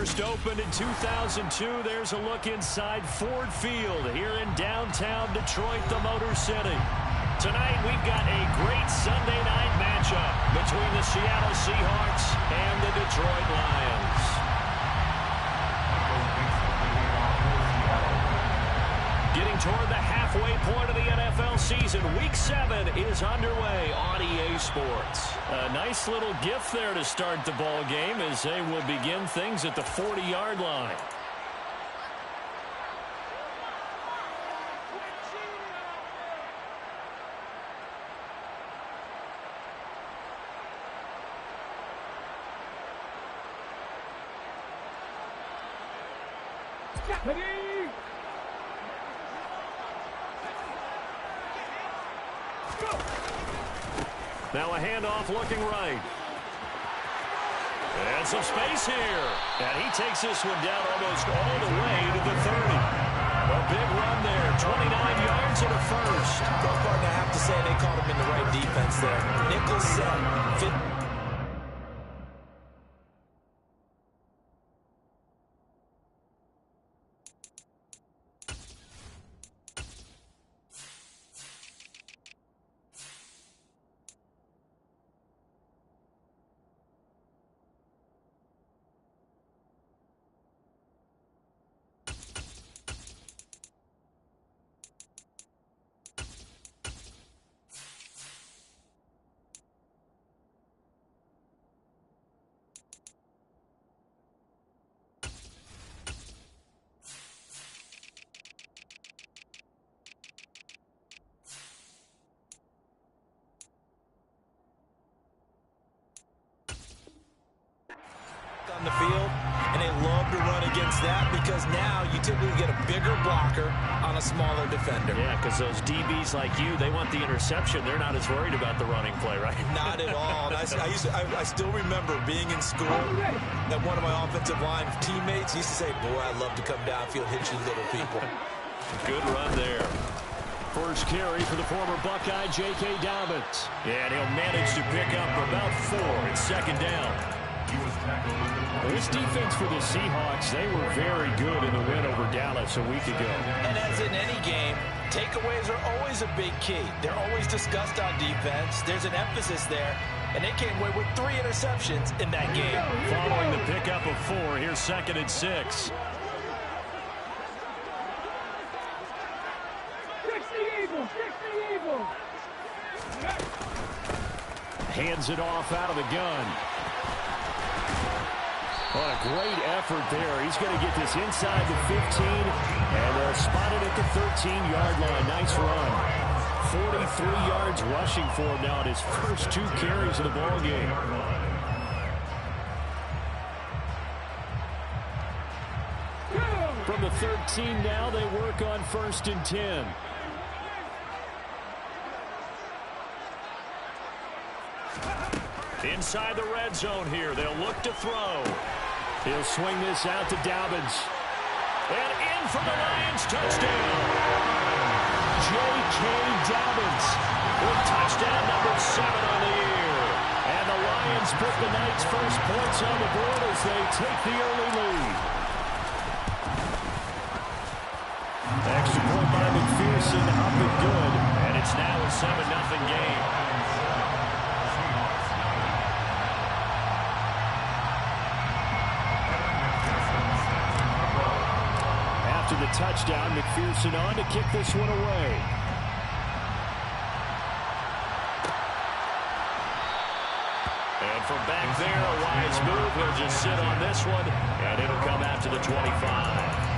First opened in 2002, there's a look inside Ford Field here in downtown Detroit, the Motor City. Tonight, we've got a great Sunday night matchup between the Seattle Seahawks and the Detroit Lions. Getting toward the halfway point of the NFL season, Week 7 is underway on EA Sports. A nice little gift there to start the ball game as they will begin things at the 40-yard line. Now a handoff looking right. And some space here. And he takes this one down almost all the way to the 30. A big run there. 29 yards and a first. Well, partner, I have to say they caught him in the right defense there. Nickel set. On the field, and they love to run against that because now you typically get a bigger blocker on a smaller defender. Yeah, because those DBs like you, they want the interception. They're not as worried about the running play, right? Not at all. And I still remember being in school that one of my offensive line teammates used to say, boy, I'd love to come downfield, hit you little people. Good run there. First carry for the former Buckeye, J.K. Dobbins. And he'll manage to pick up about 4 in second down. This defense for the Seahawks, they were very good in the win over Dallas a week ago. And as in any game, takeaways are always a big key. They're always discussed on defense. There's an emphasis there, and they came away with 3 interceptions in that game. Following the pickup of 4, here's 2nd and 6. Hands it off out of the gun. What a great effort there. He's going to get this inside the 15, and they'll spot it at the 13-yard line. Nice run. 43 yards rushing for him now in his first 2 carries of the ball game. From the 13 now, they work on 1st and 10. Inside the red zone here. They'll look to throw. He'll swing this out to Dobbins. And in for the Lions touchdown. J.K. Dobbins with touchdown number 7 on the year. And the Lions put the night's first points on the board as they take the early lead. Extra point by McPherson, up and good. And it's now a 7-0 game. After the touchdown, McPherson on to kick this one away. And from back there, a wise move. He'll just sit on this one, and it'll come out to the 25.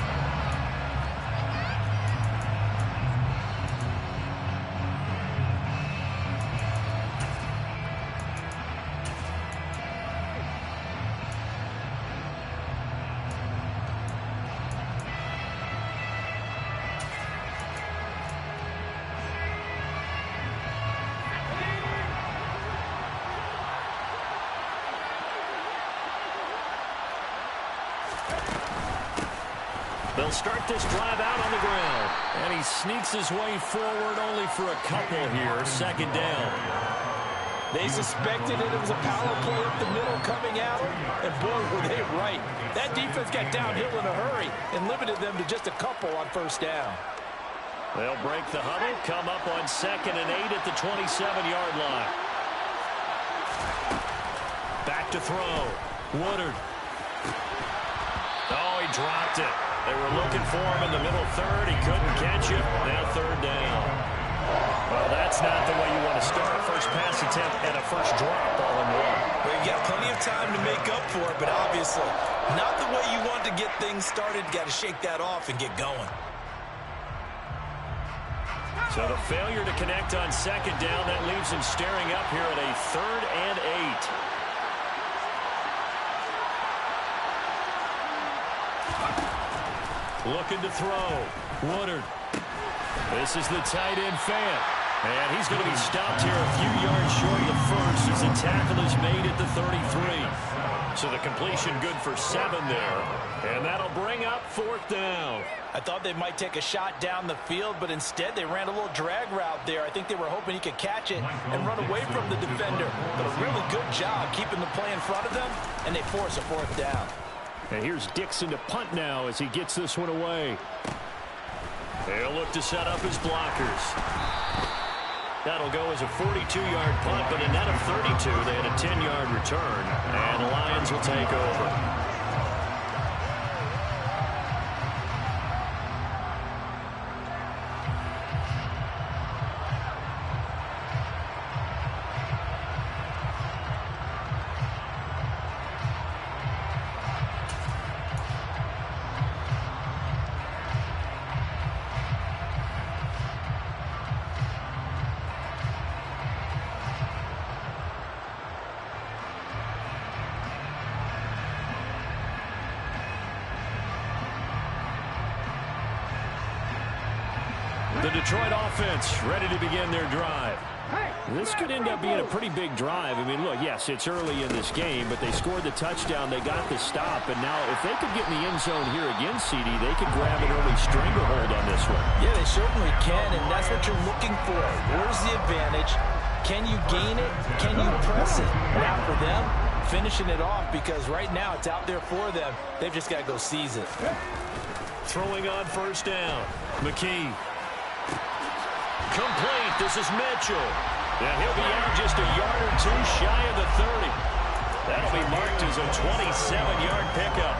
They'll start this drive out on the ground. And he sneaks his way forward only for a couple here. 2nd down. They suspected it was a power play up the middle coming out, and boy, were they right. That defense got downhill in a hurry and limited them to just a couple on first down. They'll break the huddle, come up on 2nd and 8 at the 27-yard line. Back to throw. Woodard. Oh, he dropped it. They were looking for him in the middle third. He couldn't catch it. Now 3rd down. Well, that's not the way you want to start a first pass attempt and a first drop all in one. Well, you've got plenty of time to make up for it, but obviously not the way you want to get things started. Got to shake that off and get going. So the failure to connect on 2nd down, that leaves him staring up here at a 3rd and 8. Looking to throw. Woodard. This is the tight end fan. And he's going to be stopped here a few yards short of the first as the tackle is made at the 33. So the completion good for 7 there. And that'll bring up 4th down. I thought they might take a shot down the field, but instead they ran a little drag route there. I think they were hoping he could catch it and run away from the defender. But a really good job keeping the play in front of them, and they force a 4th down. And here's Dixon to punt now as he gets this one away. They'll look to set up his blockers. That'll go as a 42-yard punt, but a net of 32. They had a 10-yard return, and the Lions will take over. The Detroit offense ready to begin their drive. This could end up being a pretty big drive. I mean, look, yes, it's early in this game, but they scored the touchdown. They got the stop. And now if they could get in the end zone here again, CD, they could grab an early stranglehold on this one. Yeah, they certainly can, and that's what you're looking for. Where's the advantage? Can you gain it? Can you press it? Now for them, finishing it off, because right now it's out there for them. They've just got to go seize it. Throwing on first down. McKee. Complete. This is Mitchell. Yeah, he'll be out just a yard or two shy of the 30. That'll be marked as a 27-yard pickup.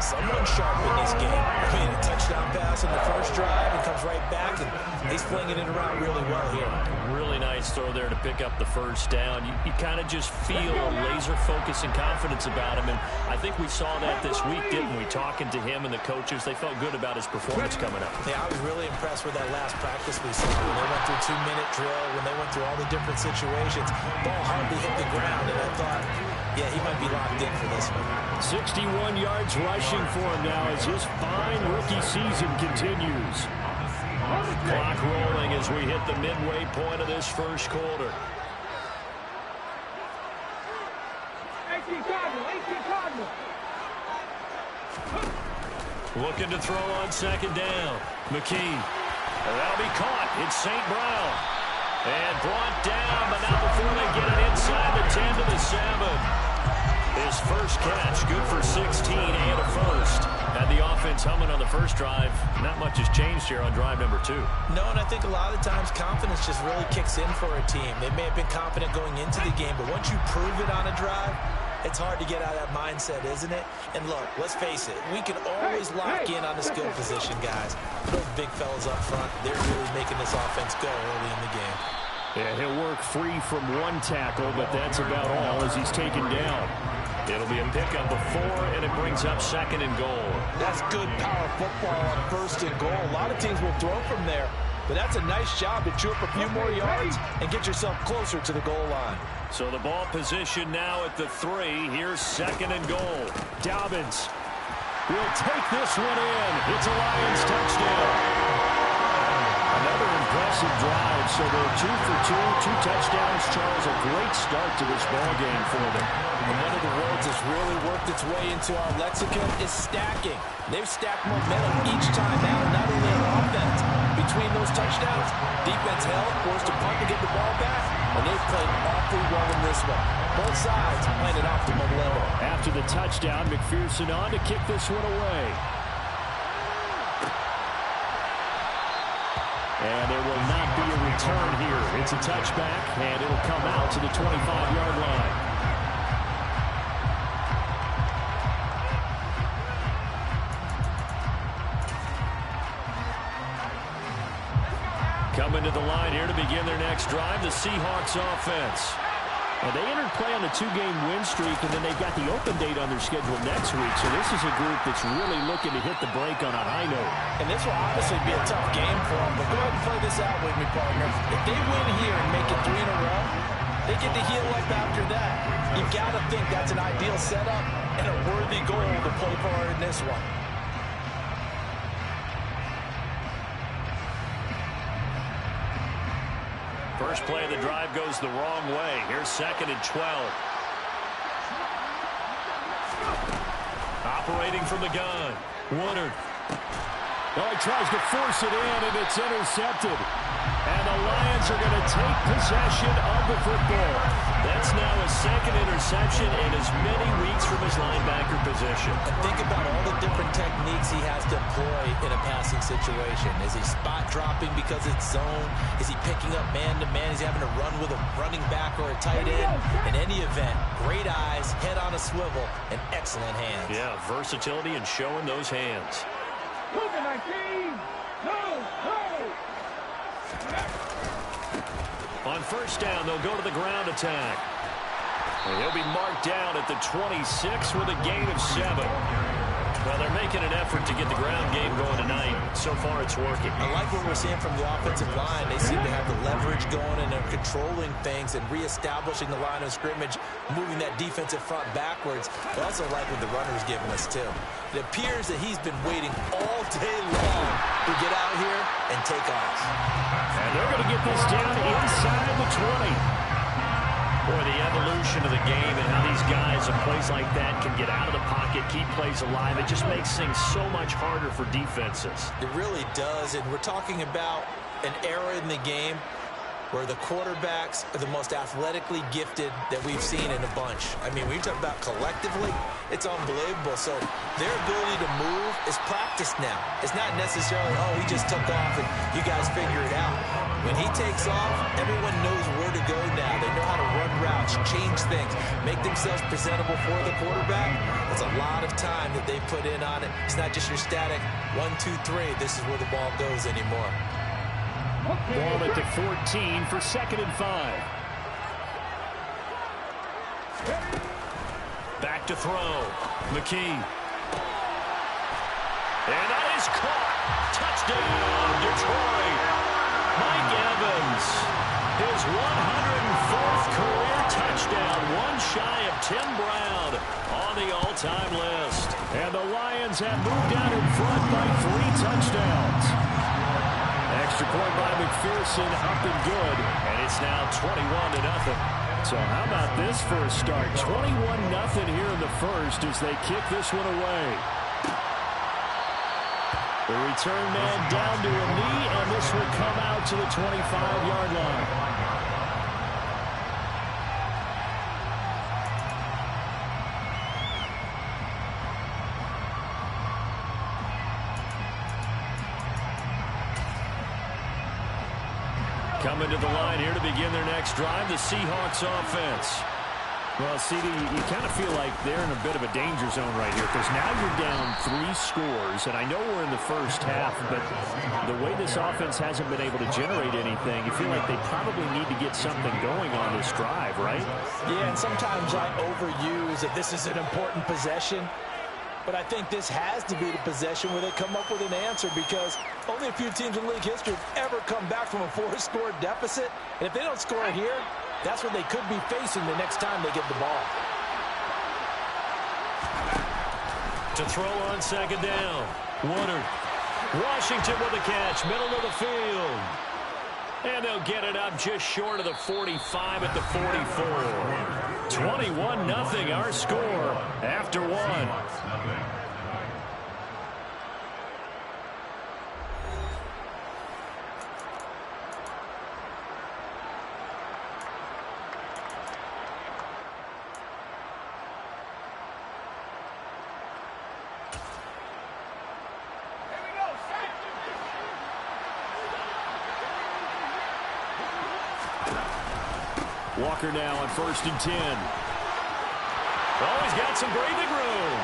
Someone sharp in this game. I mean, a touchdown pass in the first drive and comes right back, and he's flinging it around really well here. Really nice throw there to pick up the first down. You kind of just feel a laser focus and confidence about him, and I think we saw that this week, didn't we? Talking to him and the coaches, they felt good about his performance coming up. Yeah, I was really impressed with that last practice we saw. When they went through 2-minute drill, when they went through all the different situations, ball hardly hit the ground, and I thought, yeah, he might be locked in for this one. 61 yards rushing for him now as his fine rookie season continues. Clock rolling as we hit the midway point of this first quarter. 18 Cardinal. Looking to throw on second down. McKee. That'll be caught. It's St. Brown. And brought down, but not before they get it inside the 10 to the 7. His first catch, good for 16 and a first. Had the offense humming on the first drive. Not much has changed here on drive number 2. No, and I think a lot of the times confidence just really kicks in for a team. They may have been confident going into the game, but once you prove it on a drive, it's hard to get out of that mindset, isn't it? And look, let's face it, we can always lock in on the skill position, guys. Those big fellas up front, they're really making this offense go early in the game. Yeah, he'll work free from one tackle, but that's about all as he's taken down. It'll be a pickup of 4, and it brings up 2nd and goal. That's good power football on 1st and goal. A lot of teams will throw from there, but that's a nice job to chew up a few more yards and get yourself closer to the goal line. So the ball position now at the 3. Here's 2nd and goal. Dobbins will take this one in. It's a Lions touchdown. Another impressive drive. So they're 2 for 2 touchdowns. Charles, a great start to this ball game for them. And one of the words that's really worked its way into our lexicon is stacking. They've stacked momentum each time out, not only on offense. Between those touchdowns, defense held, forced to punt to get the ball back, and they've played awfully control in this one. Both sides playing at optimum level. After the touchdown, McPherson on to kick this one away. And there will not be a return here. It's a touchback, and it'll come out to the 25-yard line. Coming to the line here to begin their next drive, the Seahawks offense. And they entered play on a 2-game win streak, and then they've got the open date on their schedule next week. So this is a group that's really looking to hit the break on a high note. And this will obviously be a tough game for them, but go ahead and play this out with me, partner. If they win here and make it 3 in a row, they get to heal up after that. You've got to think that's an ideal setup and a worthy goal to play for in this one. First play of the drive goes the wrong way. Here's 2nd and 12. Operating from the gun. Woodard. Oh, he tries to force it in, and it's intercepted. And the Lions are going to take possession of the football. That's now his 2nd interception in as many weeks from his linebacker position. And think about all the different techniques he has to employ in a passing situation. Is he spot dropping because it's zone? Is he picking up man-to-man? Is he having to run with a running back or a tight end? In any event, great eyes, head on a swivel, and excellent hands. Yeah, versatility and showing those hands. On first down, they'll go to the ground attack. And he'll be marked down at the 26 with a gain of 7. Well, they're making an effort to get the ground game going tonight. So far, it's working. I like what we're seeing from the offensive line. They seem to have the leverage going, and they're controlling things and reestablishing the line of scrimmage, moving that defensive front backwards. I also like what the runner's giving us, too. It appears that he's been waiting all day long to get out here and take off. And they're going to get this down inside the 20. Boy, the evolution of the game and how these guys in plays like that can get out of the pocket, keep plays alive, it just makes things so much harder for defenses. It really does, and we're talking about an era in the game where the quarterbacks are the most athletically gifted that we've seen in a bunch. I mean, when you talk about collectively, it's unbelievable. So their ability to move is practiced now. It's not necessarily, oh, he just took off and you guys figure it out. When he takes off, everyone knows where to go now. They know how to run routes, change things, make themselves presentable for the quarterback. There's a lot of time that they put in on it. It's not just your static 1, 2, 3. This is where the ball goes anymore. Ball at the 14 for 2nd and 5. Back to throw. McKee. And that is caught. Touchdown, Detroit. Mike Evans. His 104th career touchdown. One shy of Tim Brown on the all-time list. And the Lions have moved out in front by 3 touchdowns. Extra point by McPherson, up and good, and it's now 21-0. So how about this for a start? 21-0 here in the first as they kick this one away. The return man down to a knee, and this will come out to the 25-yard line. Coming to the line here to begin their next drive, the Seahawks offense. Well, CD, you kind of feel like they're in a bit of a danger zone right here because now you're down 3 scores, and I know we're in the first half, but the way this offense hasn't been able to generate anything, you feel like they probably need to get something going on this drive, right? Yeah, and sometimes I overuse that this is an important possession. But I think this has to be the possession where they come up with an answer because only a few teams in league history have ever come back from a 4-score deficit. And if they don't score it here, that's what they could be facing the next time they get the ball. To throw on 2nd down. Woodard. Washington with a catch, middle of the field. And they'll get it up just short of the 45 at the 44. 21-0 our score after 1. Walker now on 1st and 10. Oh, he's got some breathing room.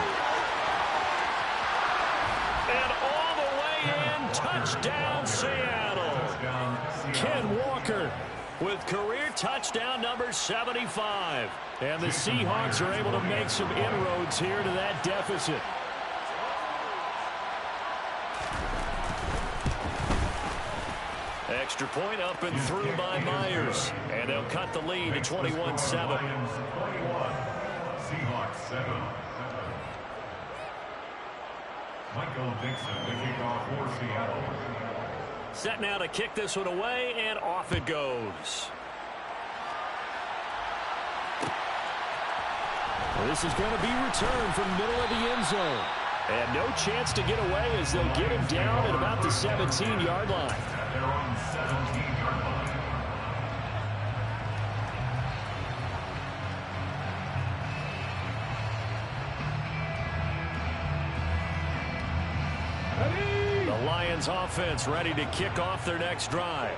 And all the way in, touchdown Seattle. Ken Walker with career touchdown number 75. And the Seahawks are able to make some inroads here to that deficit. Extra point up and through by Myers. And they'll cut the lead to 21-7. Seahawks 7. Michael Dixon, the kickoff for Seattle. Set now to kick this one away, and off it goes. Well, this is going to be returned from middle of the end zone. And no chance to get away as they'll get him down at about the 17-yard line. They're on 17-yard line. The Lions offense ready to kick off their next drive.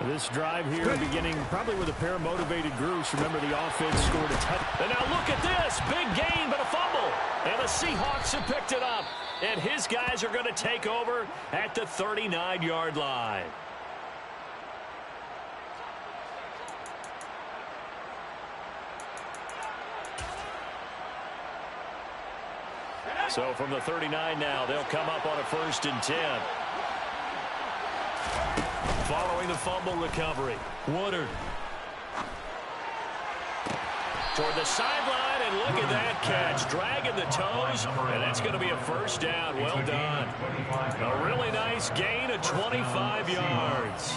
This drive here beginning probably with a pair of motivated groups. Remember, the offense scored a touchdown. And now look at this. Big gain, but a fumble. And the Seahawks have picked it up. And his guys are going to take over at the 39-yard line. So from the 39 now, they'll come up on a 1st and 10. Following the fumble recovery, Woodard. Toward the sideline, and look at that catch. Dragging the toes, and that's going to be a 1st down. Well done. A really nice gain of 25 yards.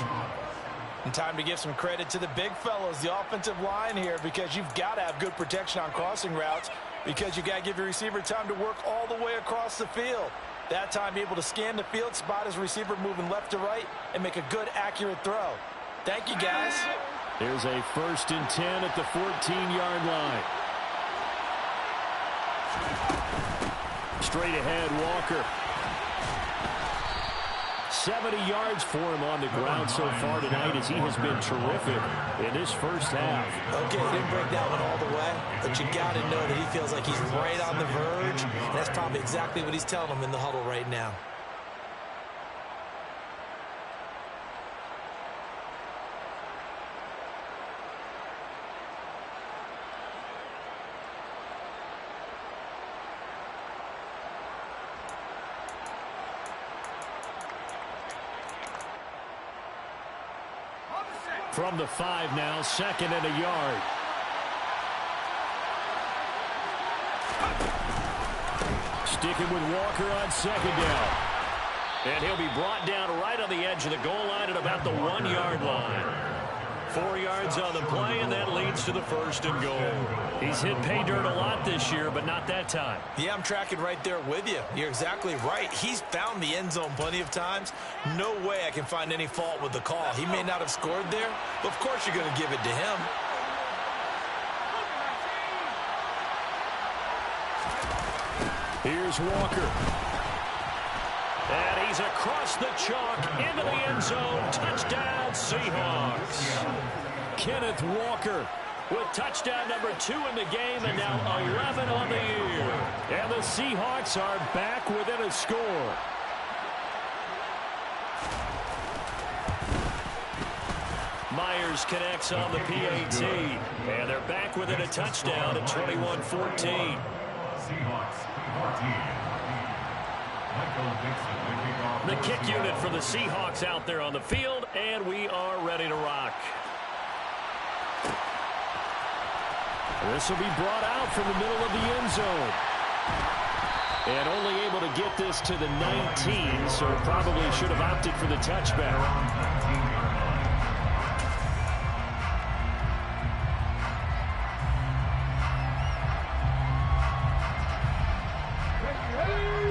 And time to give some credit to the big fellows, the offensive line here, because you've got to have good protection on crossing routes, because you got to give your receiver time to work all the way across the field. That time, be able to scan the field, spot his receiver moving left to right, and make a good, accurate throw. Thank you, guys. Here's a 1st and 10 at the 14-yard line. Straight ahead, Walker. 70 yards for him on the ground so far tonight, as he has been terrific in this first half. Okay, didn't break that one all the way, but you got to know that he feels like he's right on the verge, and that's probably exactly what he's telling them in the huddle right now. From the 5 now, 2nd and a yard. Sticking with Walker on 2nd down. And he'll be brought down right on the edge of the goal line at about the 1-yard line. 4 yards on the play, and that leads to the 1st and goal. He's hit pay dirt a lot this year, but not that time. Yeah, I'm tracking right there with you. You're exactly right. He's found the end zone plenty of times. No way I can find any fault with the call. He may not have scored there, but of course you're going to give it to him. Here's Walker. And he's across the chalk into the end zone. Touchdown, Seahawks. Kenneth Walker with touchdown number 2 in the game, and now 11 on the year. And the Seahawks are back within a score. Myers connects on the PAT, and they're back within a touchdown at 21-14. Seahawks 14. Michael Dixon, The kick unit for the Seahawks out there on the field, and we are ready to rock. This will be brought out from the middle of the end zone. And only able to get this to the 19, so probably should have opted for the touchback.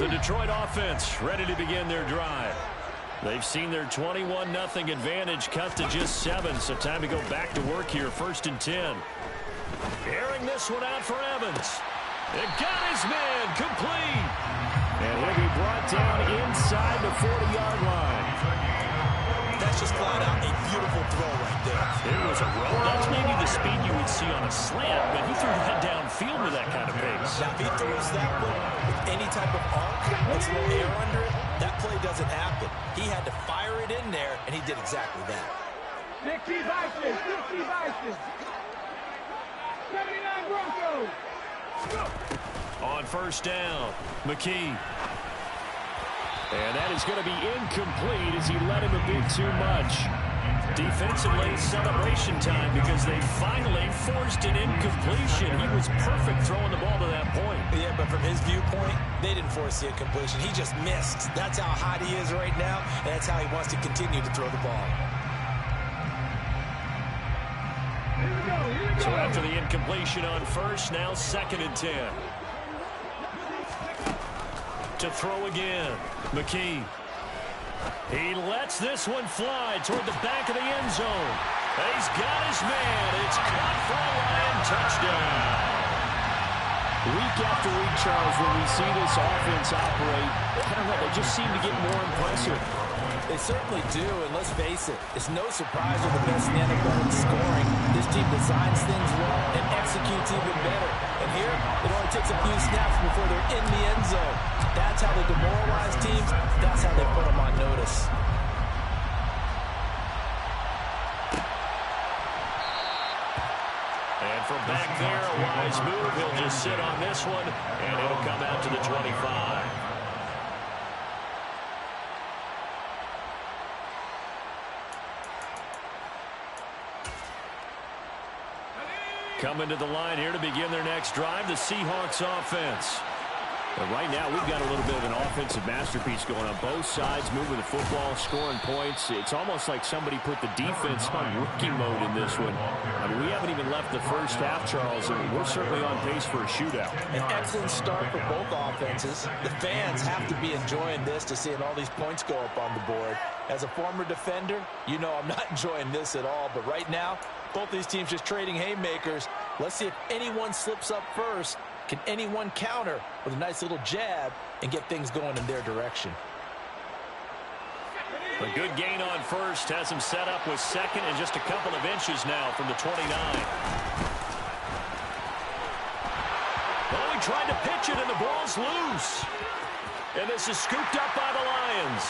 The Detroit offense ready to begin their drive. They've seen their 21-0 advantage cut to just 7, so time to go back to work here, 1st and 10. Airing this one out for Evans. It got his man complete. And he'll be brought down inside the 40-yard line. That That's just flat out a beautiful throw right there. It was a roll. That's maybe the speed you would see on a slant, but he threw that downfield with that kind of pace. Now, if he throws that one with any type of arc, that's no air under it, that play doesn't happen. He had to fire it in there, and he did exactly that. 60 Vikings, 60 Vikings. 79 Broncos. On first down, McKee. And that is going to be incomplete as he let him a bit too much. Defensively, celebration time because they finally forced an incompletion. He was perfect throwing the ball to that point. Yeah, but from his viewpoint, they didn't force the incompletion. He just missed. That's how hot he is right now, and that's how he wants to continue to throw the ball. So after the incompletion on first, now 2nd and 10. To throw again, McKee. He lets this one fly toward the back of the end zone. He's got his man. It's caught for a Lion touchdown. Week after week, Charles, when we see this offense operate, I don't know, they just seem to get more impressive. They certainly do, and let's face it, it's no surprise they're the best in the NFL in scoring. This team designs things well and executes even better. And here, it only takes a few snaps before they're in the end zone. That's how they demoralize teams. That's how they put them on notice. And from back there, a wise move. He'll just sit on this one, and it'll come out to the 25. Coming to the line here to begin their next drive, the Seahawks offense. But right now, we've got a little bit of an offensive masterpiece going on both sides, moving the football, scoring points. It's almost like somebody put the defense on rookie mode in this one. I mean, we haven't even left the first half, Charles, and we're certainly on pace for a shootout. An excellent start for both offenses. The fans have to be enjoying this to seeing all these points go up on the board. As a former defender, you know I'm not enjoying this at all. But right now, both these teams just trading haymakers. Let's see if anyone slips up first. Can anyone counter with a nice little jab and get things going in their direction? A good gain on first has him set up with 2nd and just a couple of inches now from the 29. Oh, he tried to pitch it and the ball's loose. And this is scooped up by the Lions.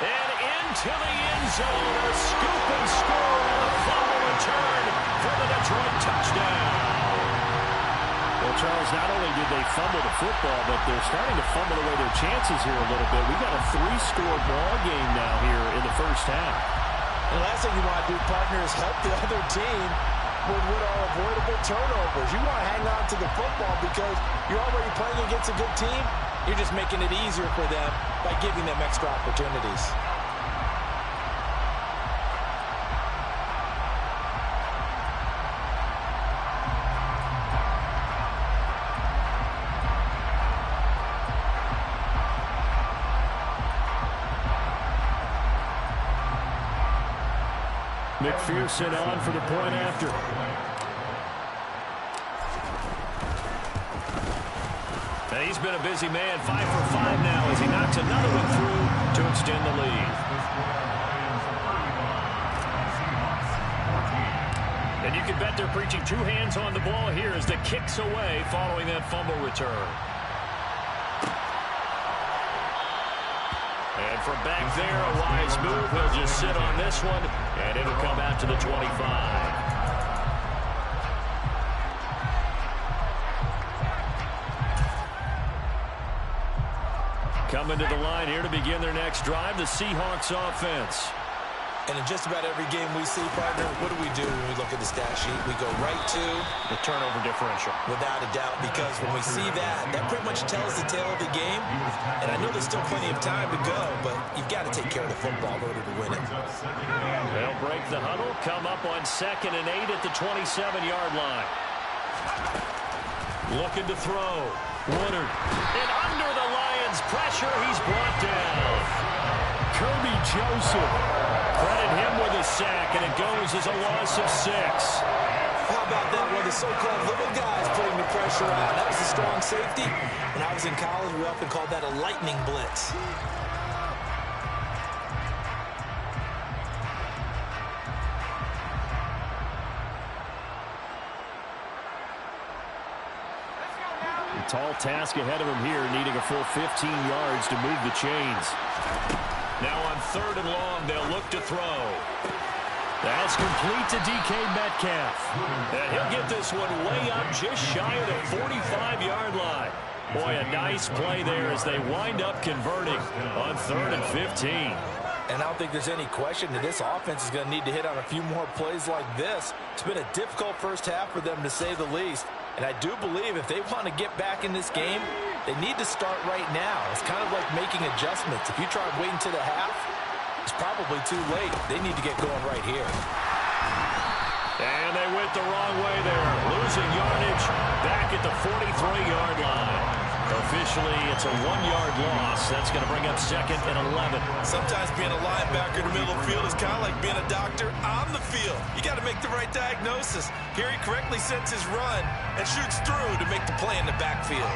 And into the end zone, a scoop and score on a fumble return for the Detroit touchdown. Well, Charles, not only did they fumble the football, but they're starting to fumble away their chances here a little bit. We've got a 3-score ball game now here in the first half. The last thing you want to do, partner, is help the other team with what are avoidable turnovers. You want to hang on to the football because you're already playing against a good team. You're just making it easier for them by giving them extra opportunities. McPherson on for the point after. And he's been a busy man, 5 for 5 now as he knocks another one through to extend the lead. And you can bet they're preaching 2 hands on the ball here as the kick's away following that fumble return. And from back there, a wise move. He'll just sit on this one, and it'll come out to the 25. Coming to the line here to begin their next drive, the Seahawks offense. And in just about every game we see, partner, what do when we look at the stat sheet? We go right to the turnover differential. Without a doubt, because when we see that, that pretty much tells the tale of the game. And I know there's still plenty of time to go, but you've got to take care of the football in order to win it. They'll break the huddle, come up on 2nd and 8 at the 27-yard line. Looking to throw. Woodard. And under the Lions' pressure, he's brought down. Kirby Joseph. Credit him with a sack, and it goes as a loss of 6. How about that one? The so-called little guys putting the pressure on. That was a strong safety. When I was in college, we often called that a lightning blitz. tall task ahead of him here, needing a full 15 yards to move the chains. Now on 3rd and long, they'll look to throw. That's complete to DK Metcalf. And he'll get this one way up just shy of the 45-yard line. Boy, a nice play there as they wind up converting on 3rd and 15. And I don't think there's any question that this offense is going to need to hit on a few more plays like this. It's been a difficult first half for them, to say the least. And I do believe if they want to get back in this game, they need to start right now. It's kind of like making adjustments. If you try waiting to the half, it's probably too late. They need to get going right here. And they went the wrong way there, losing yardage back at the 43-yard line. Officially, it's a 1-yard loss. That's going to bring up 2nd and 11. Sometimes being a linebacker in the middle of the field is kind of like being a doctor on the field. You got to make the right diagnosis. Here he correctly sets his run and shoots through to make the play in the backfield.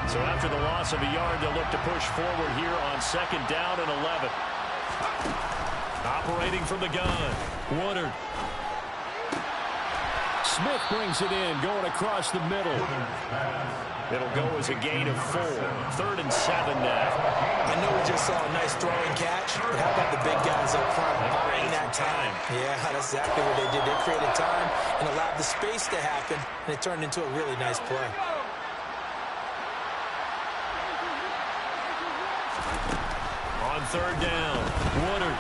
So after the loss of a yard, they'll look to push forward here on 2nd down and 11. Operating from the gun, Woodard. Smith brings it in, going across the middle. It'll go as a gain of 4. 3rd and 7 now. I know we just saw a nice throwing catch, but how about the big guys up front buying that time? Yeah, that's exactly what they did. They created time and allowed the space to happen, and it turned into a really nice play. On 3rd down, Woodard.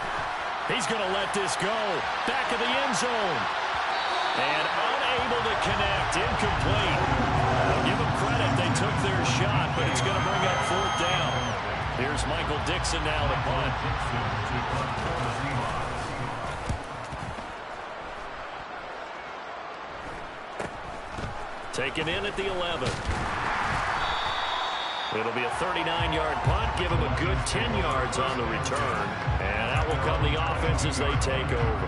He's going to let this go. Back of the end zone. And unable to connect. Incomplete. I'll give them credit. They took their shot, but it's going to bring up 4th down. Here's Michael Dixon now to punt. Taken in at the 11. It'll be a 39-yard punt. Give them a good 10 yards on the return. And that will come the offense as they take over.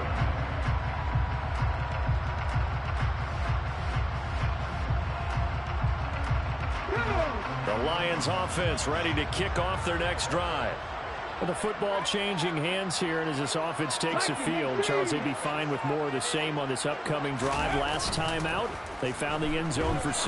The Lions offense ready to kick off their next drive. Well, the football changing hands here, and as this offense takes the field, Charles, they'd be fine with more of the same on this upcoming drive. Last time out, they found the end zone for 6.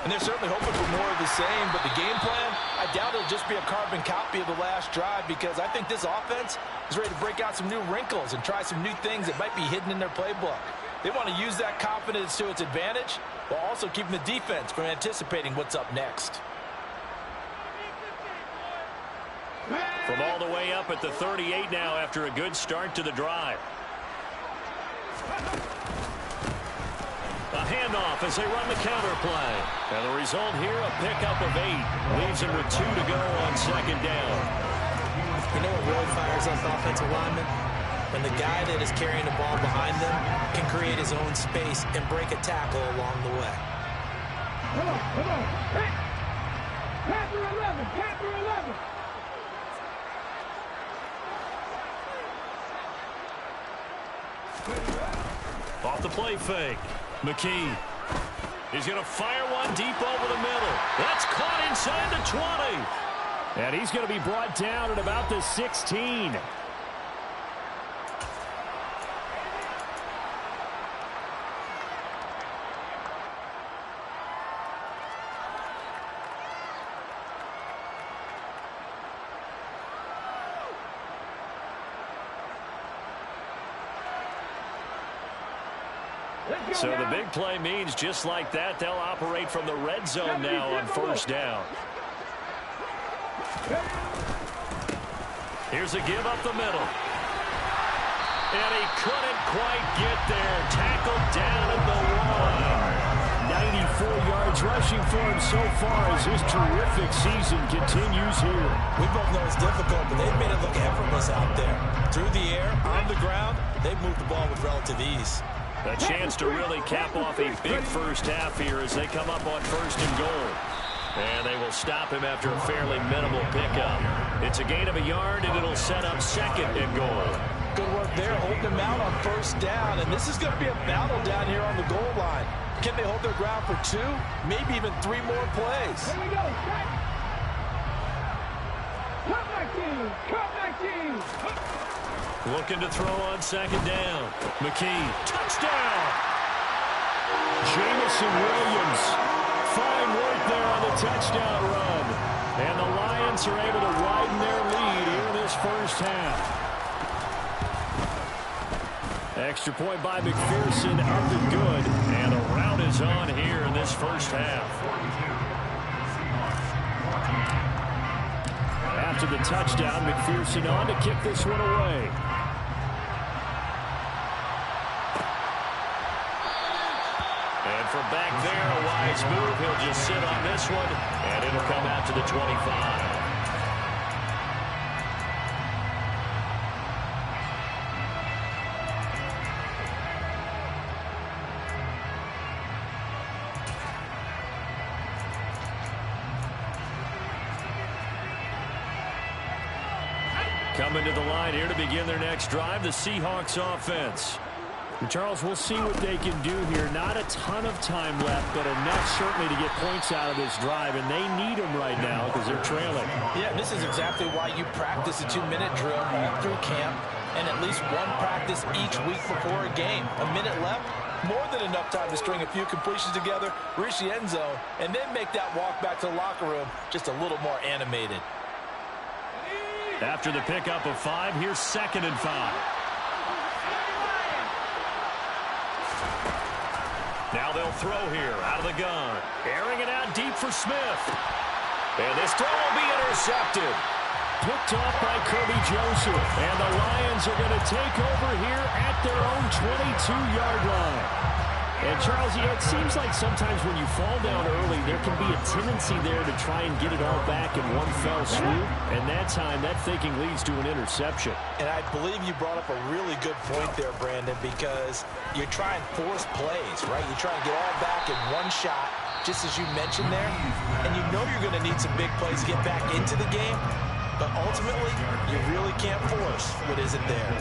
And they're certainly hoping for more of the same, but the game plan, I doubt it'll just be a carbon copy of the last drive, because I think this offense is ready to break out some new wrinkles and try some new things that might be hidden in their playbook. They want to use that confidence to its advantage, while also keeping the defense from anticipating what's up next. From all the way up at the 38 now after a good start to the drive. A handoff as they run the counter play. And the result here, a pickup of 8. Leaves them with 2 to go on 2nd down. You know what really fires up offensive linemen? When the guy that is carrying the ball behind them can create his own space and break a tackle along the way. Come on. Hey! Panther 11, Panther 11. Off the play fake. McKee. He's going to fire one deep over the middle. That's caught inside the 20. And he's going to be brought down at about the 16. So the big play means just like that, they'll operate from the red zone now on 1st down. Here's a give up the middle. And he couldn't quite get there. Tackled down at the 1. 94 yards rushing for him so far as his terrific season continues here. We both know it's difficult, but they've made it look effortless out there. Through the air, on the ground, they've moved the ball with relative ease. A chance to really cap off a big first half here as they come up on 1st and goal. And they will stop him after a fairly minimal pickup. It's a gain of a yard, and it'll set up 2nd and goal. Good work there, holding them out on 1st down. And this is going to be a battle down here on the goal line. Can they hold their ground for 2, maybe even 3 more plays? Here we go. Cut my team. Cut my team. Looking to throw on 2nd down. McKee, touchdown! Jamison Williams Fine work there on the touchdown run. And the Lions are able to widen their lead here in this first half. Extra point by McPherson, up and good. And a rout is on here in this first half. After the touchdown, McPherson on to kick this one away. And from back there, a wise move. He'll just sit on this one, and it'll come out to the 25. Coming to the line here to begin their next drive, the Seahawks offense. And Charles, we'll see what they can do here. Not a ton of time left, but enough certainly to get points out of this drive, and they need them right now because they're trailing. Yeah, this is exactly why you practice a 2-minute drill all through camp and at least one practice each week before a game. A minute left, more than enough time to string a few completions together, reach the end zone, and then make that walk back to the locker room just a little more animated. After the pickup of 5, here's 2nd and 5. Now they'll throw here out of the gun. Airing it out deep for Smith. And this throw will be intercepted. Picked off by Kirby Joseph. And the Lions are going to take over here at their own 22-yard line. And, Charles, it seems like sometimes when you fall down early, there can be a tendency there to try and get it all back in one fell swoop. And that time, that thinking leads to an interception. And I believe you brought up a really good point there, Brandon, because you're trying to force plays, right? You're trying to get all back in one shot, just as you mentioned there. And you know you're going to need some big plays to get back into the game. But ultimately, you really can't force what isn't there.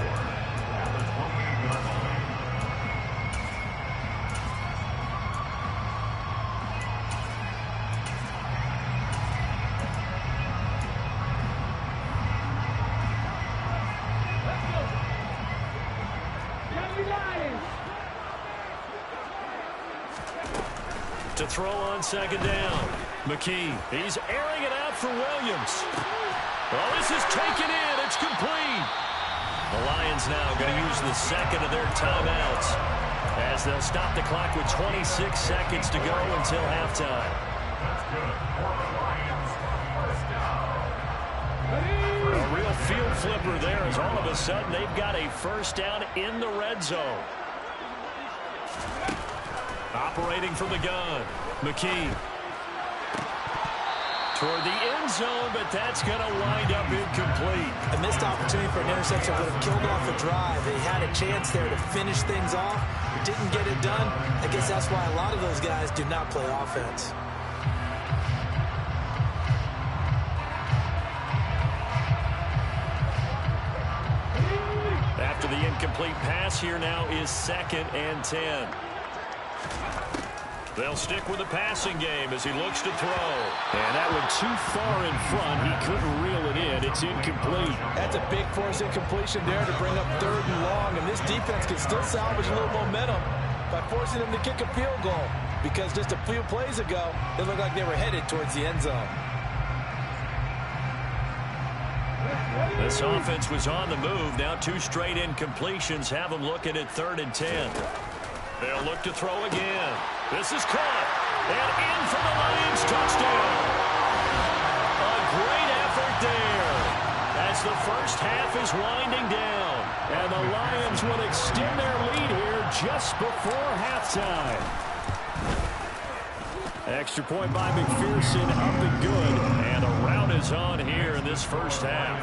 To throw on 2nd down. McKee, he's airing it out for Williams. Well, this is taken in. It's complete. The Lions now going to use the 2nd of their timeouts as they'll stop the clock with 26 seconds to go until halftime. A real field flipper there as all of a sudden they've got a first down in the red zone. Operating from the gun, McKee. Toward the end zone, but that's going to wind up incomplete. A missed opportunity for an interception would have killed off a drive. They had a chance there to finish things off. Didn't get it done. I guess that's why a lot of those guys do not play offense. After the incomplete pass, here now is 2nd and 10. They'll stick with the passing game as he looks to throw. And that went too far in front. He couldn't reel it in. It's incomplete. That's a big force incompletion there to bring up 3rd and long. And this defense can still salvage a little momentum by forcing them to kick a field goal. Because just a few plays ago, it looked like they were headed towards the end zone. This offense was on the move. Now 2 straight incompletions have them looking at 3rd and 10. They'll look to throw again. This is caught. And in for the Lions touchdown. A great effort there as the first half is winding down. And the Lions will extend their lead here just before halftime. Extra point by McPherson, up and good. And a rout is on here in this first half.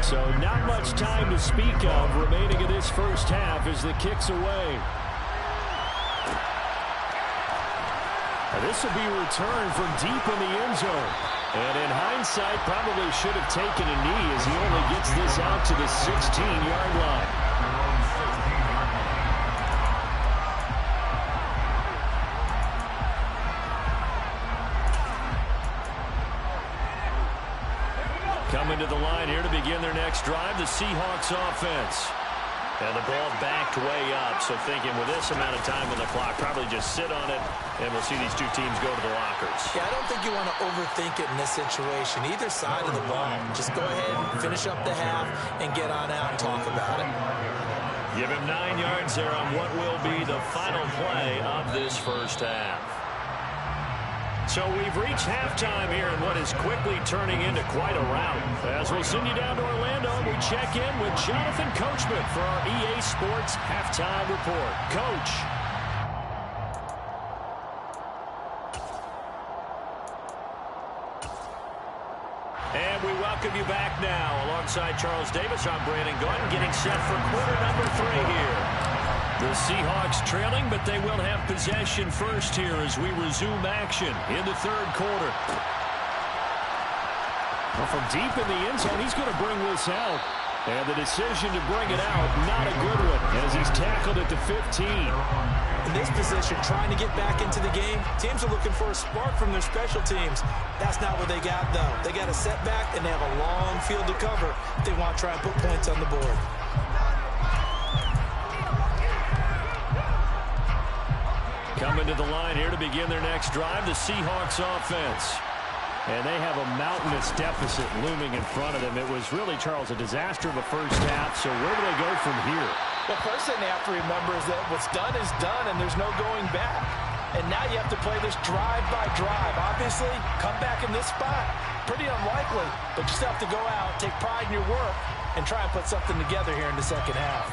So not much time to speak of remaining in this first half as the kick's away. And this will be returned from deep in the end zone. And in hindsight, probably should have taken a knee as he only gets this out to the 16-yard line. Coming to the line here to begin their next drive, the Seahawks offense. And the ball backed way up, so thinking with this amount of time on the clock, probably just sit on it, and we'll see these two teams go to the lockers. Yeah, I don't think you want to overthink it in this situation. Either side of the ball, just go ahead and finish up the half and get on out and talk about it. Give him 9 yards there on what will be the final play of this first half. So we've reached halftime here in what is quickly turning into quite a rout. As we'll send you down to Orlando, we check in with Jonathan Coachman for our EA Sports Halftime Report. Coach. And we welcome you back now. Alongside Charles Davis, I'm Brandon Gunn, getting set for quarter number 3 here. The Seahawks trailing, but they will have possession first here as we resume action in the third quarter. Well, from deep in the end zone, he's going to bring this out. And the decision to bring it out, not a good one, as he's tackled at the 15. In this position, trying to get back into the game, teams are looking for a spark from their special teams. That's not what they got, though. They got a setback, and they have a long field to cover if they want to try and put points on the board. Coming to the line here to begin their next drive, the Seahawks offense. And they have a mountainous deficit looming in front of them. It was really, Charles, a disaster of a first half. So where do they go from here? The first thing they have to remember is that what's done is done, and there's no going back. And now you have to play this drive by drive. Obviously, come back in this spot. Pretty unlikely, but you still have to go out, take pride in your work, and try and put something together here in the second half.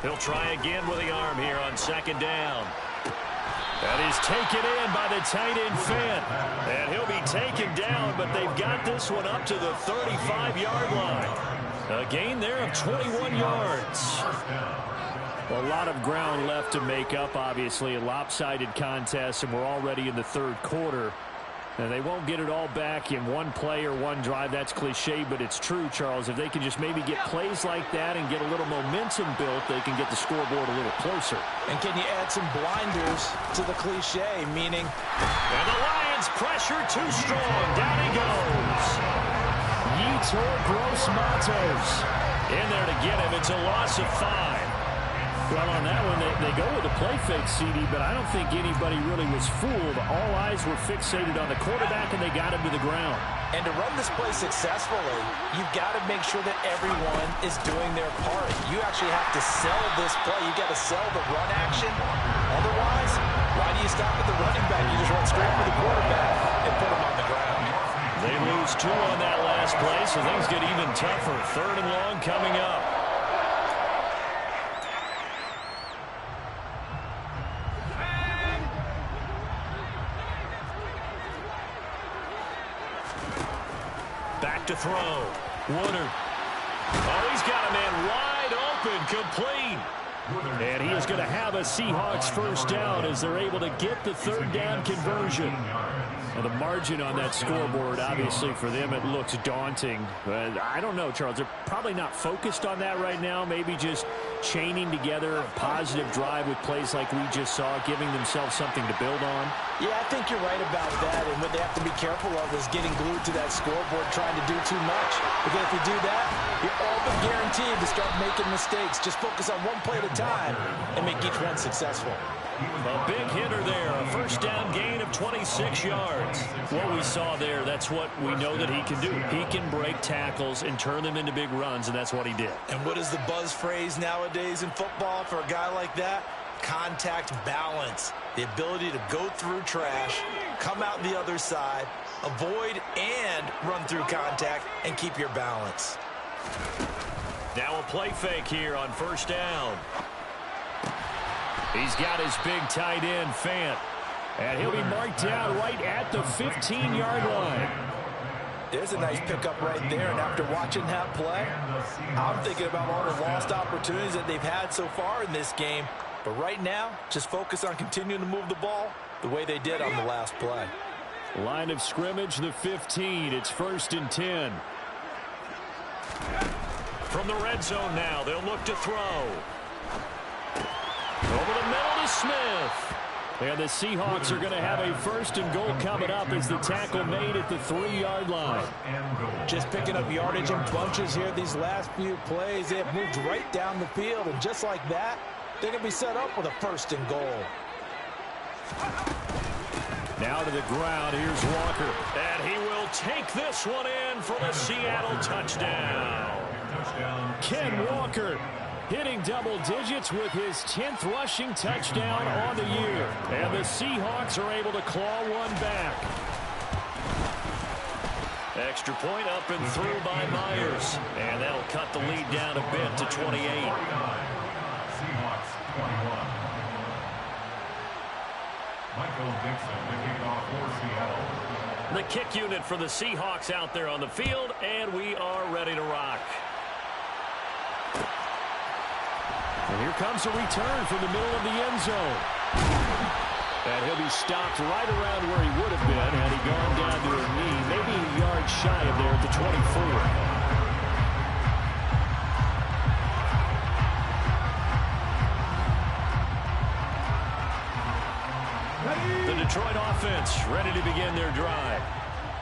He'll try again with the arm here on second down. That is taken in by the tight end, Fant. And he'll be taken down, but they've got this one up to the 35-yard line. A gain there of 21 yards. A lot of ground left to make up, obviously. A lopsided contest, and we're already in the third quarter. And they won't get it all back in one play or one drive. That's cliche, but it's true, Charles. If they can just maybe get plays like that and get a little momentum built, they can get the scoreboard a little closer. And can you add some blinders to the cliche, meaning... And the Lions pressure too strong. Down he goes. Yetur Gross-Matos in there to get him. It's a loss of 5. Well, on that one, they go with a play fake, CD, but I don't think anybody really was fooled. All eyes were fixated on the quarterback, and they got him to the ground. And to run this play successfully, you've got to make sure that everyone is doing their part. You actually have to sell this play. You've got to sell the run action. Otherwise, why do you stop at the running back? You just run straight for the quarterback and put him on the ground. They lose 2 on that last play, so things get even tougher. 3rd and long coming up. Back to throw. Woodard. Oh, he's got a man wide open, complete. And he is going to have a Seahawks first down as they're able to get the 3rd down conversion. Well, the margin on that scoreboard, obviously, for them, it looks daunting. But I don't know, Charles. They're probably not focused on that right now. Maybe just chaining together a positive drive with plays like we just saw, giving themselves something to build on. Yeah, I think you're right about that. And what they have to be careful of is getting glued to that scoreboard, trying to do too much. Because if you do that, you're all but guaranteed to start making mistakes. Just focus on one play at a time and make each one successful. A big hitter there, a first down gain of 26 yards. What we saw there, that's what we know that he can do. He can break tackles and turn them into big runs, and that's what he did. And what is the buzz phrase nowadays in football for a guy like that? Contact balance. The ability to go through trash, come out the other side, avoid and run through contact, and keep your balance. Now a play fake here on first down. He's got his big tight end, Fant. And he'll be marked down right at the 15-yard line. There's a nice pickup right there, and after watching that play, I'm thinking about all the lost opportunities that they've had so far in this game. But right now, just focus on continuing to move the ball the way they did on the last play. Line of scrimmage, the 15. It's 1st and 10. From the red zone now, they'll look to throw. Smith. And the Seahawks are going to have a 1st and goal coming up as the tackle made at the 3-yard line. Just picking up yardage in bunches here these last few plays. They have moved right down the field, and just like that, they're going to be set up with a 1st and goal. Now to the ground, here's Walker. And he will take this one in for the Seattle touchdown. Ken Walker hitting double digits with his 10th rushing touchdown on the year. And the Seahawks are able to claw one back. Extra point up and through by Myers. And that'll cut the lead down a bit to 28. Seahawks 21. Michael Dixon, the kickoff for Seattle. The kick unit for the Seahawks out there on the field, and we are ready to rock. And here comes a return from the middle of the end zone. And he'll be stopped right around where he would have been had he gone down to a knee, maybe a yard shy of there at the 24. The Detroit offense ready to begin their drive.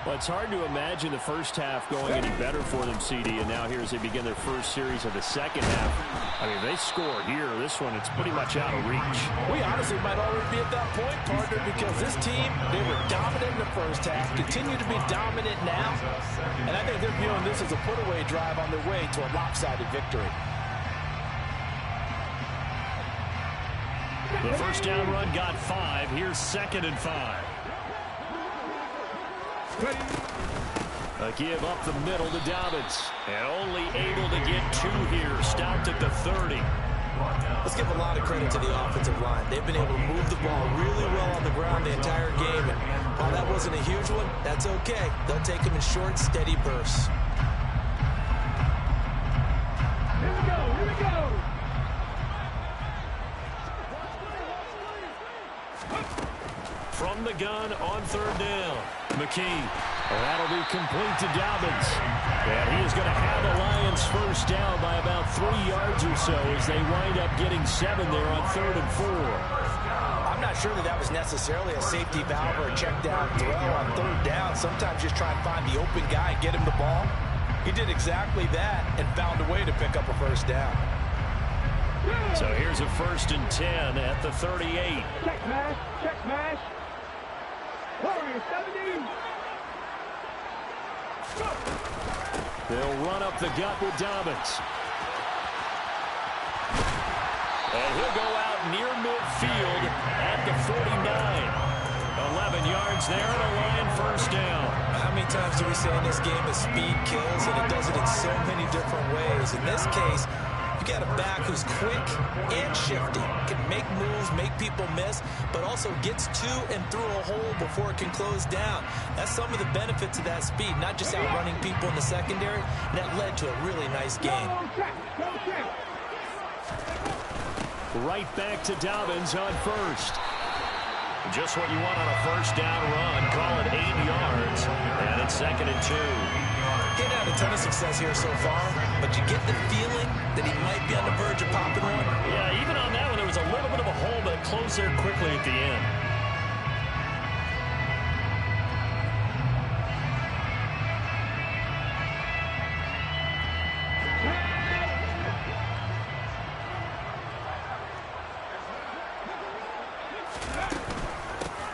Well, it's hard to imagine the first half going any better for them, CD, and now here as they begin their first series of the second half. I mean, they score here. This one, it's pretty much out of reach. We honestly might already be at that point, partner, because this team, they were dominant in the first half, continue to be dominant now, and I think they're viewing this as a put-away drive on their way to a lopsided victory. The first down run got 5. Here's 2nd and 5. A give up the middle to Dobbins. And only able to get 2 here. Stopped at the 30. Let's give a lot of credit to the offensive line. They've been able to move the ball really well on the ground the entire game. And while that wasn't a huge one, that's okay. They'll take them in short, steady bursts. Here we go, here we go. From the gun on 3rd down. McKee. That'll be complete to Dobbins. And he is going to have the Lions first down by about 3 yards or so as they wind up getting 7 there on 3rd and 4. I'm not sure that was necessarily a safety valve or a check down throw on 3rd down. Sometimes just try and find the open guy and get him the ball. He did exactly that and found a way to pick up a first down. So here's a 1st and 10 at the 38. Check smash, check smash. Warrior 70. They'll run up the gut with Dobbins. And he'll go out near midfield at the 49. 11 yards there and a Lion first down. How many times do we say in this game that speed kills, and it does it in so many different ways? In this case, you got a back who's quick and shifty, can make moves, make people miss, but also gets to and through a hole before it can close down. That's some of the benefits of that speed, not just outrunning people in the secondary, and that led to a really nice game. Right back to Dobbins on 1st. Just what you want on a first down run. Call it 8 yards, and it's 2nd and 2. Getting out a ton of success here so far, but you get the feeling that he might be on the verge of popping one. Yeah, even on that one, there was a little bit of a hole, but it closed there quickly at the end.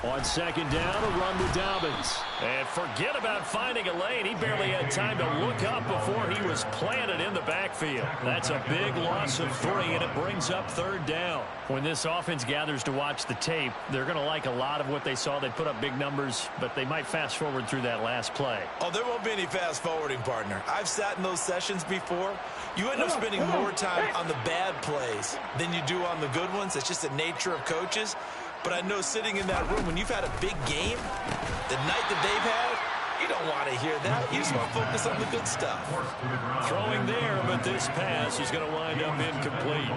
On 2nd down, a run with Dobbins. And forget about finding a lane. He barely had time to look up before he was planted in the backfield. That's a big loss of 3, and it brings up 3rd down. When this offense gathers to watch the tape, they're going to like a lot of what they saw. They put up big numbers, but they might fast forward through that last play. Oh, there won't be any fast forwarding, partner. I've sat in those sessions before. You end up spending more time on the bad plays than you do on the good ones. It's just the nature of coaches. But I know sitting in that room, when you've had a big game, the night that they've had, you don't want to hear that. You just want to focus on the good stuff. Throwing there, but this pass is going to wind up incomplete.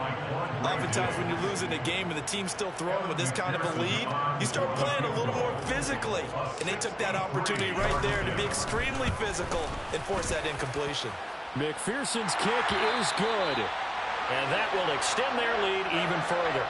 Oftentimes when you're losing a game and the team's still throwing with this kind of a lead, you start playing a little more physically. And they took that opportunity right there to be extremely physical and force that incompletion. McPherson's kick is good. And that will extend their lead even further.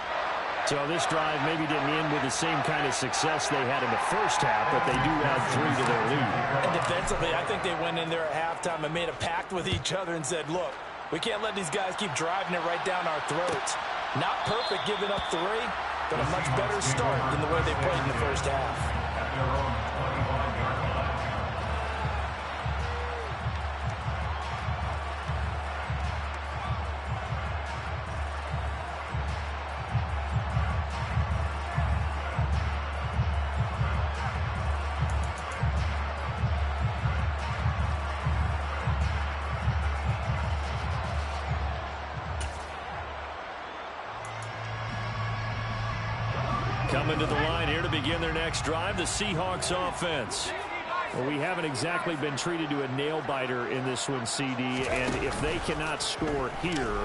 So this drive maybe didn't end with the same kind of success they had in the first half, but they do add 3 to their lead. And defensively, I think they went in there at halftime and made a pact with each other and said, look, we can't let these guys keep driving it right down our throats. Not perfect giving up 3, but a much better start than the way they played in the first half. Coming to the line here to begin their next drive, the Seahawks offense. Well, we haven't exactly been treated to a nail-biter in this one, CD, and if they cannot score here,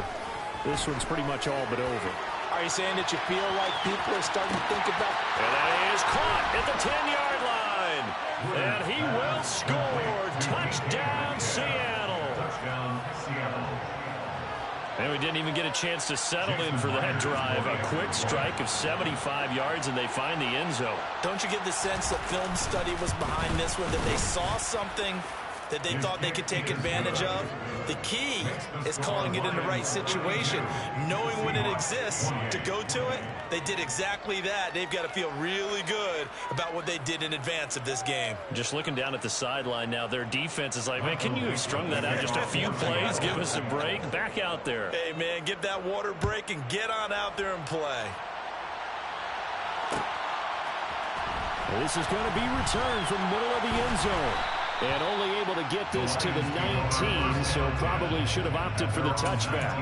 this one's pretty much all but over. Are you saying that you feel like people are starting to think about... And that is caught at the 10-yard line. And he will score. Touchdown, Seattle. Touchdown, Seattle. And we didn't even get a chance to settle in for that drive. A quick strike of 75 yards, and they find the end zone. Don't you get the sense that film study was behind this one, that they saw something that they thought they could take advantage of? The key is calling it in the right situation, knowing when it exists to go to it. They did exactly that. They've got to feel really good about what they did in advance of this game. Just looking down at the sideline now, their defense is like, man, can you have strung that out just a few plays? Give us a break. Back out there. Hey, man, give that water break and get on out there and play. This is going to be returned from the middle of the end zone. And only able to get this to the 19, so probably should have opted for the touchback.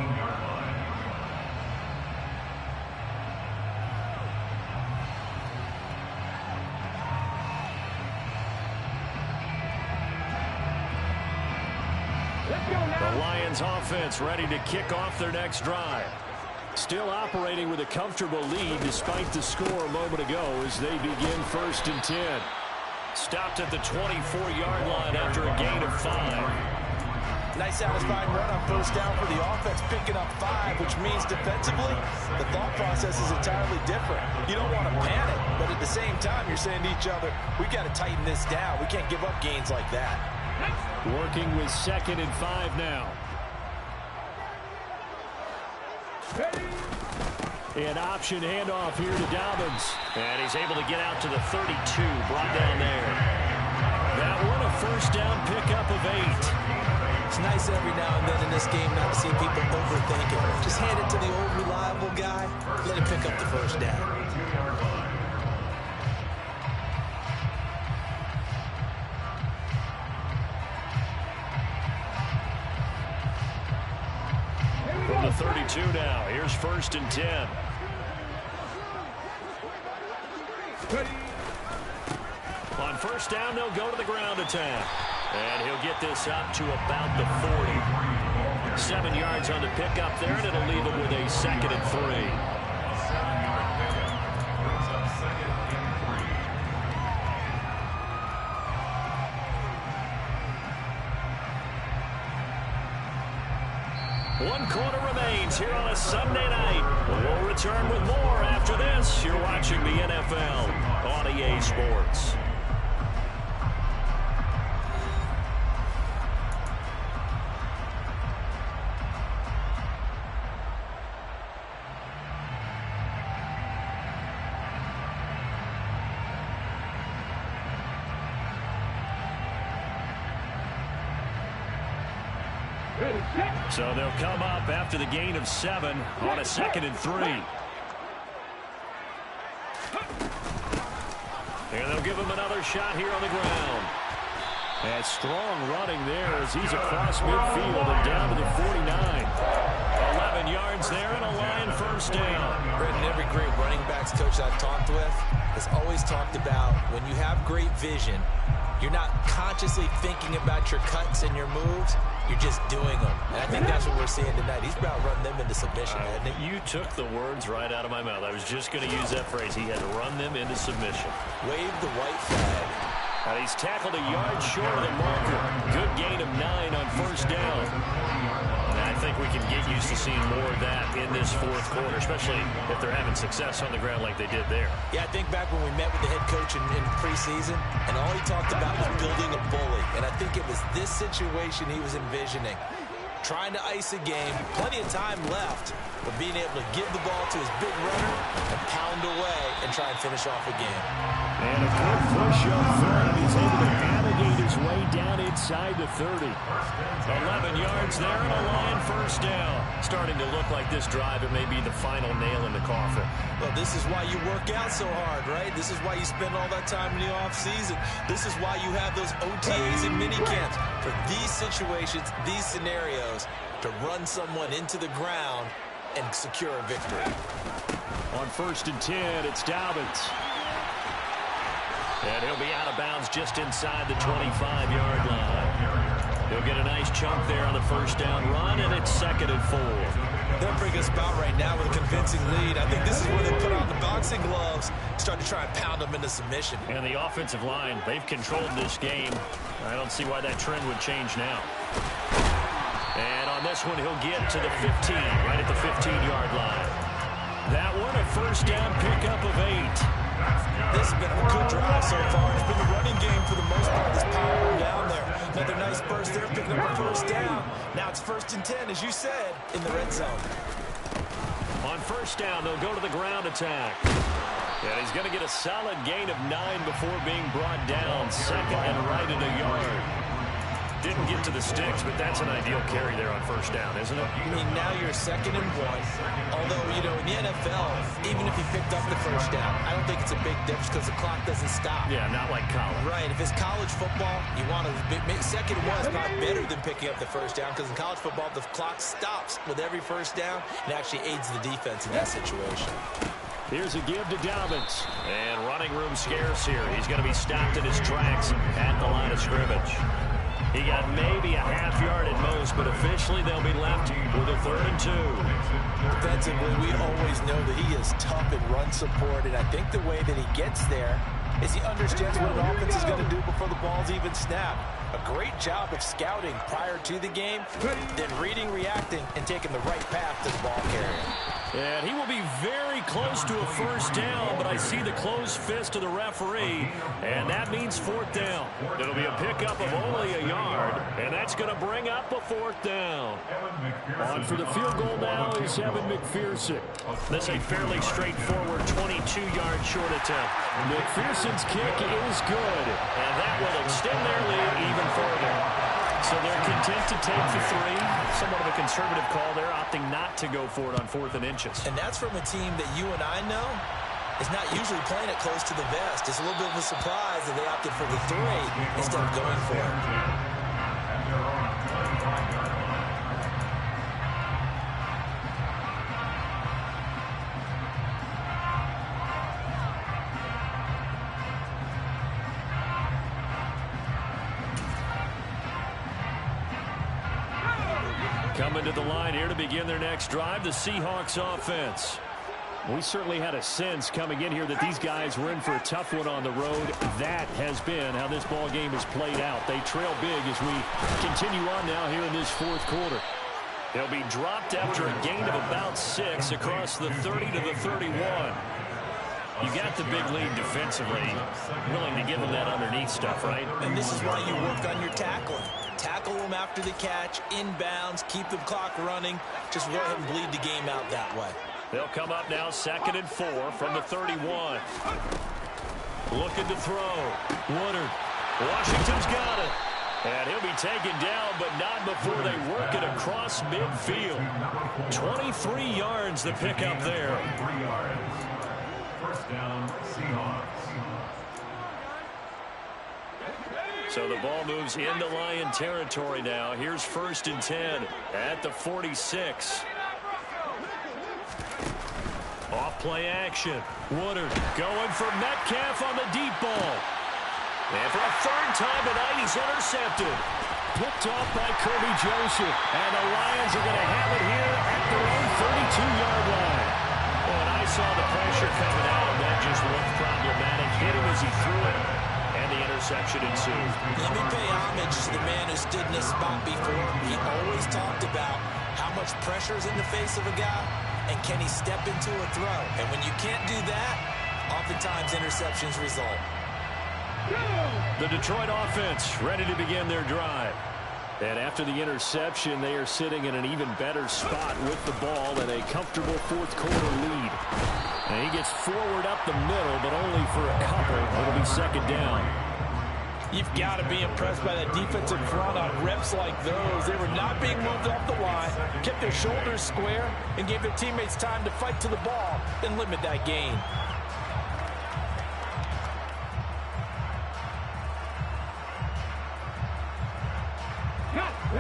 The Lions offense ready to kick off their next drive. Still operating with a comfortable lead despite the score a moment ago as they begin 1st and 10. Stopped at the 24-yard line after a gain of 5. Nice satisfying run on first down for the offense, picking up 5, which means defensively, the thought process is entirely different. You don't want to panic, but at the same time, you're saying to each other, we got to tighten this down. We can't give up gains like that. Working with 2nd and 5 now. An option handoff here to Dobbins. And he's able to get out to the 32, brought down there. That one a first down pickup of 8. It's nice every now and then in this game not to see people overthink it. Just hand it to the old reliable guy, let him pick up the first down. From the 32 now, here's 1st and 10. On first down, they'll go to the ground attack. And he'll get this up to about the 40. 7 yards on the pickup there, and it'll leave him with a 2nd and 3. 7-yard pickup. Brings up 2nd and 3. 1 quarter remains here on a Sunday night. We'll return with more after this. You're watching the NFL on EA Sports. So they'll come up after the gain of 7 on a 2nd and 3. And they'll give him another shot here on the ground. And strong running there as he's across midfield and down to the 49. 11 yards there and a Lion first down. Brendan, every great running backs coach I've talked with has always talked about when you have great vision, you're not consciously thinking about your cuts and your moves. You're just doing them. And I think that's what we're seeing tonight. He's about running them into submission, hasn't he? You took the words right out of my mouth. I was just going to use that phrase. He had to run them into submission. Wave the white flag. And he's tackled a yard short of the marker. Good gain of 9 on first down. And I think we can get used to seeing more of that in this fourth quarter, especially if they're having success on the ground like they did there. Yeah, I think back when we met with the head coach in preseason, and all he talked about was building a bully. And I think it was this situation he was envisioning. Trying to ice a game, plenty of time left, but being able to give the ball to his big runner and pound away and try and finish off a game. And a good push up front. He's able to navigate his way down inside the 30. 11 yards there and a Lion first down. Starting to look like this drive, it may be the final nail in the coffin. Well, this is why you work out so hard, right? This is why you spend all that time in the offseason. This is why you have those OTAs and minicamps. For these situations, these scenarios, to run someone into the ground and secure a victory. On 1st and 10, it's Dobbins. And he'll be out of bounds just inside the 25-yard line. He'll get a nice chunk there on the first down run, and it's 2nd and 4. They'll bring us about right now with a convincing lead. I think this is where they put on the boxing gloves, start to try and pound them into submission. And the offensive line, they've controlled this game. I don't see why that trend would change now. And on this one, he'll get to the 15, right at the 15-yard line. That one, a first down pickup of 8. This has been a good drive so far. It's been the running game for the most part. This power down there. Another nice burst there, picking up a first down. Now it's 1st and 10, as you said, in the red zone. On first down, they'll go to the ground attack. And he's going to get a solid gain of 9 before being brought down. 2nd and right at a yard. Didn't get to the sticks, but that's an ideal carry there on first down, isn't it? I mean, now you're 2nd and 1. Although, you know, in the NFL, even if he picked up the first down, I don't think it's a big difference because the clock doesn't stop. Yeah, not like college. Right. If it's college football, you want to make 2nd and 1 is not better than picking up the first down because in college football, the clock stops with every first down and actually aids the defense in that situation. Here's a give to Dobbins. And running room scarce here. He's going to be stopped in his tracks at the line of scrimmage. He got maybe a half yard at most, but officially they'll be left with a 3rd and 2. Defensively, we always know that he is tough in run support, and I think the way that he gets there is he understands what an offense is going to do before the ball's even snapped. A great job of scouting prior to the game, then reading, reacting, and taking the right path to the ball carrier. And he will be very close to a first down, but I see the closed fist of the referee, and that means 4th down. It'll be a pickup of only a yard, and that's going to bring up a 4th down. On for the field goal now is Evan McPherson. This is a fairly straightforward 22-yard short attempt. McPherson's kick is good, and that will extend their lead even further. So they're content to take the 3. Somewhat of a conservative call there, opting not to go for it on 4th and inches. And that's from a team that you and I know is not usually playing it close to the vest. It's a little bit of a surprise that they opted for the 3 instead of going for it. Coming to the line here to begin their next drive, the Seahawks offense. We certainly had a sense coming in here that these guys were in for a tough one on the road. That has been how this ball game has played out. They trail big as we continue on now here in this 4th quarter. They'll be dropped after a gain of about 6 across the 30 to the 31. You got the big lead defensively, willing to give them that underneath stuff, right? And this is why you work on your tackling. Tackle them after the catch, inbounds, keep the clock running. Just go ahead and bleed the game out that way. They'll come up now 2nd and 4 from the 31. Looking to throw. Woodard. Washington's got it. And he'll be taken down, but not before they work it across midfield. 23 yards to pick up there. 3 yards. First down, Seahawks. So the ball moves into Lion territory now. Here's 1st and 10 at the 46. Off play action. Woodard going for Metcalf on the deep ball. And for a 3rd time tonight, he's intercepted. Picked off by Kirby Joseph. And the Lions are going to have it here at their own 32-yard line. Well, and I saw the pressure coming out, and that just looked problematic. Hit him as he threw it. And the interception ensued. Let me pay homage to the man who stood in this spot before. He always talked about How much pressure is in the face of a guy? And can he step into a throw? And when you can't do that, oftentimes interceptions result. The Detroit offense ready to begin their drive. And after the interception, they are sitting in an even better spot with the ball and a comfortable fourth-quarter lead. And he gets forward up the middle, but only for a couple. It'll be second down. You've got to be impressed by that defensive front on reps like those. They were not being moved off the line, kept their shoulders square, and gave their teammates time to fight to the ball and limit that gain.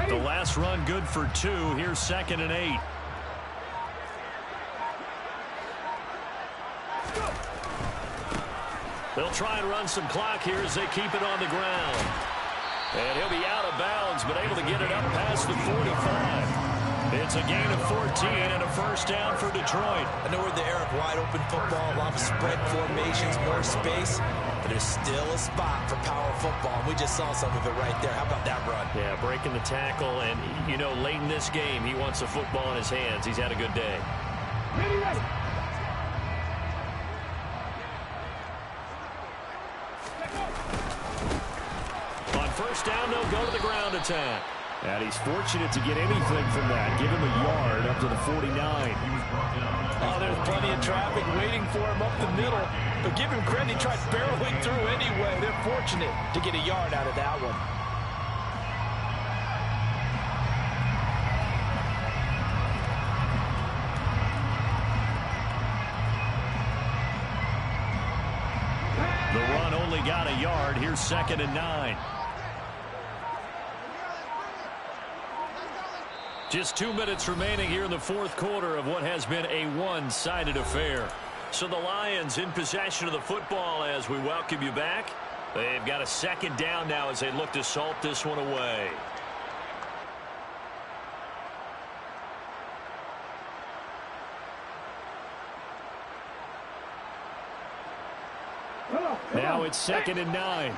The last run good for 2. Here's 2nd and 8. They'll try and run some clock here as they keep it on the ground. And he'll be out of bounds, but able to get it up past the 45. It's a gain of 14 and a first down for Detroit. I know we're in the era of wide-open football, a lot of spread formations, more space, but there's still a spot for power football. We just saw some of it right there. How about that run? Yeah, breaking the tackle, and, you know, late in this game, he wants the football in his hands. He's had a good day. Ready. On first down, they'll go to the ground attack. And he's fortunate to get anything from that. Give him a yard up to the 49. Oh, there's plenty of traffic waiting for him up the middle. But give him credit, he tried barreling through anyway. They're fortunate to get a yard out of that one. The run only got a yard. Here's 2nd and 9. Just 2 minutes remaining here in the fourth quarter of what has been a one-sided affair. So the Lions in possession of the football as we welcome you back. They've got a second down now as they look to salt this one away. Now it's 2nd and 9.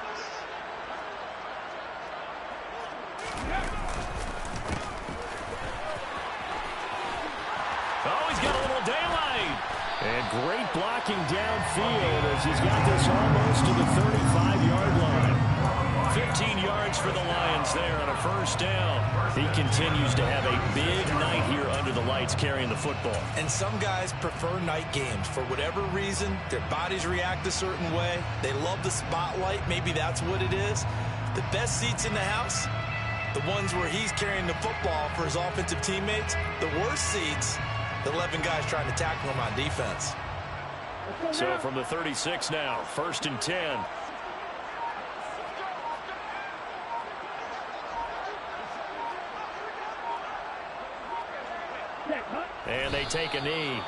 Oh, he's got a little daylight. And great blocking downfield as he's got this almost to the 35-yard line. 15 yards for the Lions there on a first down. He continues to have a big night here under the lights carrying the football. And some guys prefer night games. For whatever reason, their bodies react a certain way. They love the spotlight. Maybe that's what it is. The best seats in the house, the ones where he's carrying the football for his offensive teammates. The worst seats, the 11 guys trying to tackle him on defense. So from the 36 now, 1st and 10. And they take a knee.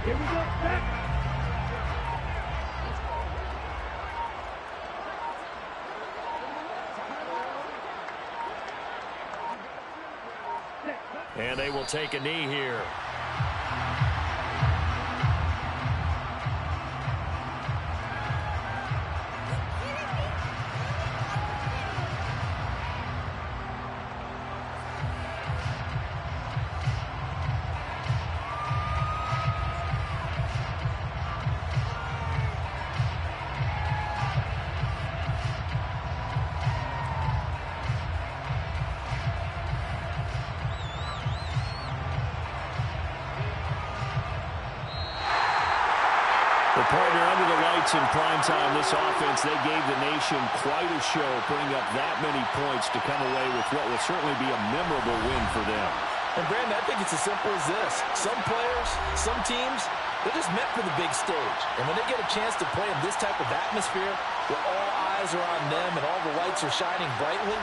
Here we go. Back. And they will take a knee here. Partner, under the lights in prime time, this offense, they gave the nation quite a show, putting up that many points to come away with what will certainly be a memorable win for them. And, Brandon, I think it's as simple as this. Some players, some teams, they're just meant for the big stage. And when they get a chance to play in this type of atmosphere, where all eyes are on them and all the lights are shining brightly,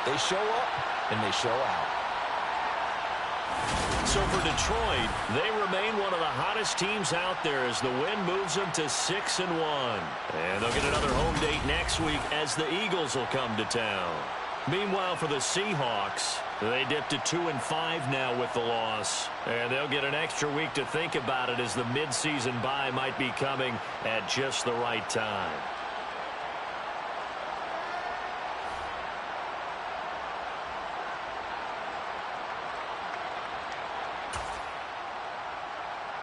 they show up and they show out. So for Detroit, they remain one of the hottest teams out there as the win moves them to 6-1. And they'll get another home date next week as the Eagles will come to town. Meanwhile, for the Seahawks, they dipped to 2-5 now with the loss. And they'll get an extra week to think about it as the midseason bye might be coming at just the right time.